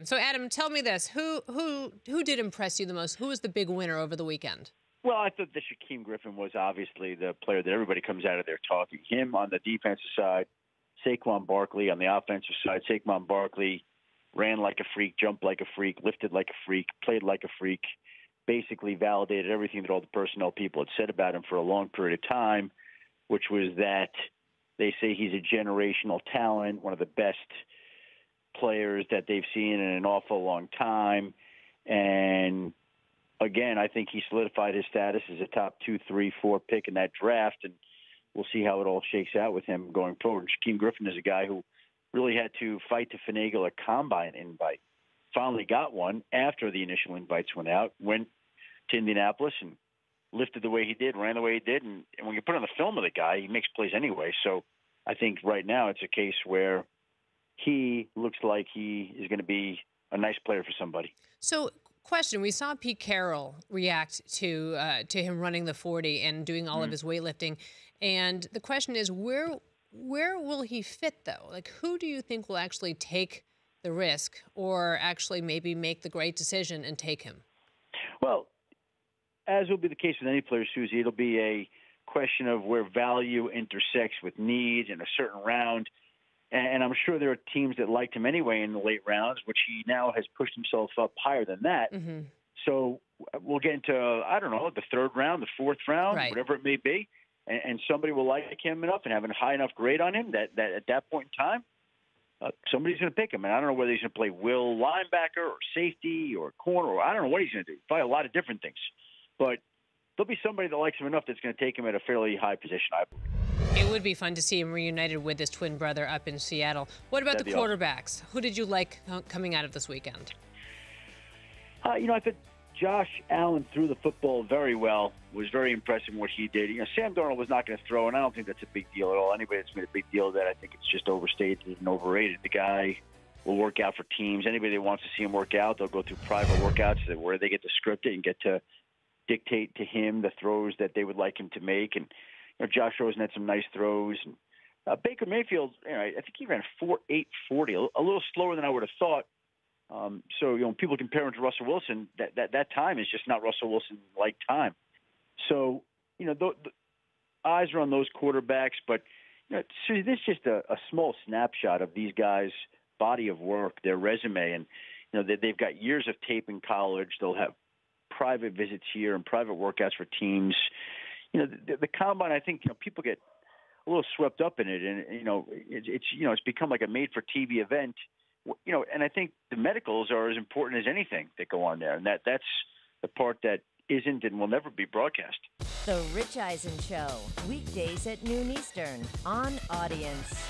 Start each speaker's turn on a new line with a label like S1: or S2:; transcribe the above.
S1: So, Adam, tell me this: who did impress you the most? Who was the big winner over the weekend?
S2: Well, I thought that Shaquem Griffin was obviously the player that everybody comes out of there talking. Him on the defensive side, Saquon Barkley on the offensive side. Saquon Barkley ran like a freak, jumped like a freak, lifted like a freak, played like a freak, basically validated everything that all the personnel people had said about him for a long period of time, which was that they say he's a generational talent, one of the best players that they've seen in an awful long time. And again, I think he solidified his status as a top 2, 3, 4 pick in that draft, and we'll see how it all shakes out with him going forward. Shaquem Griffin is a guy who really had to fight to finagle a combine invite. Finally got one after the initial invites went out, went to Indianapolis and lifted the way he did, ran the way he did, and when you put on the film of the guy, he makes plays anyway. So I think right now it's a case where he looks like he is going to be a nice player for somebody.
S1: So, question: we saw Pete Carroll react to him running the 40 and doing all of his weightlifting, and the question is, where will he fit though? Like, who do you think will actually take the risk, or actually maybe make the great decision and take him?
S2: Well, as will be the case with any player, Susie, it'll be a question of where value intersects with needs in a certain round. And I'm sure there are teams that liked him anyway in the late rounds, which he now has pushed himself up higher than that.
S1: Mm-hmm.
S2: So we'll get into, I don't know, the third round, the fourth round,
S1: right,
S2: whatever it may be. And somebody will like him enough and have a high enough grade on him that at that point in time, somebody's going to pick him. And I don't know whether he's going to play will linebacker or safety or corner, or I don't know what he's going to do. Probably a lot of different things. But there'll be somebody that likes him enough that's going to take him at a fairly high position, I believe.
S1: It would be fun to see him reunited with his twin brother up in Seattle. What about the quarterbacks? Awesome. Who did you like coming out of this weekend?
S2: I thought Josh Allen threw the football very well, was very impressive in what he did. Sam Darnold was not going to throw, and I don't think that's a big deal at all. Anybody that's made a big deal of that, I think it's just overstated and overrated. The guy will work out for teams. Anybody that wants to see him work out, they'll go through private workouts where they get to script it and get to dictate to him the throws that they would like him to make. And Josh Rosen had some nice throws. And Baker Mayfield, I think he ran 4.840, a little slower than I would have thought. So people compare him to Russell Wilson. That time is just not Russell Wilson-like time. So the eyes are on those quarterbacks, but this is just a small snapshot of these guys' body of work, their resume, and they've got years of tape in college. They'll have private visits here and private workouts for teams. The combine, I think people get a little swept up in it, and it's become like a made-for-TV event. And I think the medicals are as important as anything that go on there, and that's the part that isn't and will never be broadcast.
S3: The Rich Eisen Show, weekdays at noon Eastern on Audience.